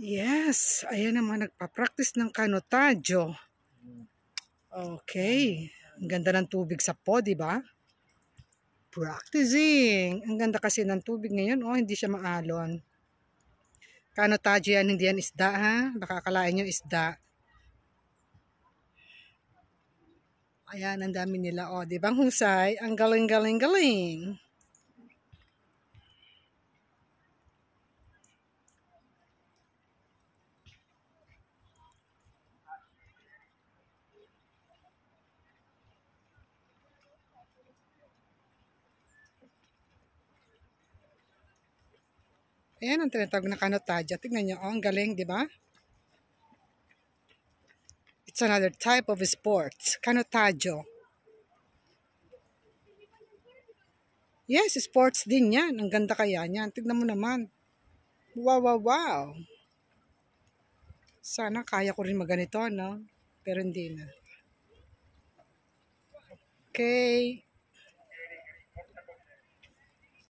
Yes, ayan naman nagpa-practice ng kanotajo. Okay, ang ganda ng tubig sa po, di ba? Practicing. Ang ganda kasi ng tubig ngayon, oh, hindi siya maalon. Kanotajo yan, hindi yan isda, ha? Baka akalain nyo isda. Ayan, ang dami nila, oh, di ba? Ang husay, ang galing. Ayan ang tinatawag na kanotajo. Tingnan nyo, oh, ang galing, di ba? It's another type of sports, kanotajo. Yes, sports din yan. Ang ganda kaya niyan. Tignan mo naman. Wow. Sana kaya ko rin maganito, no? Pero hindi na. Okay.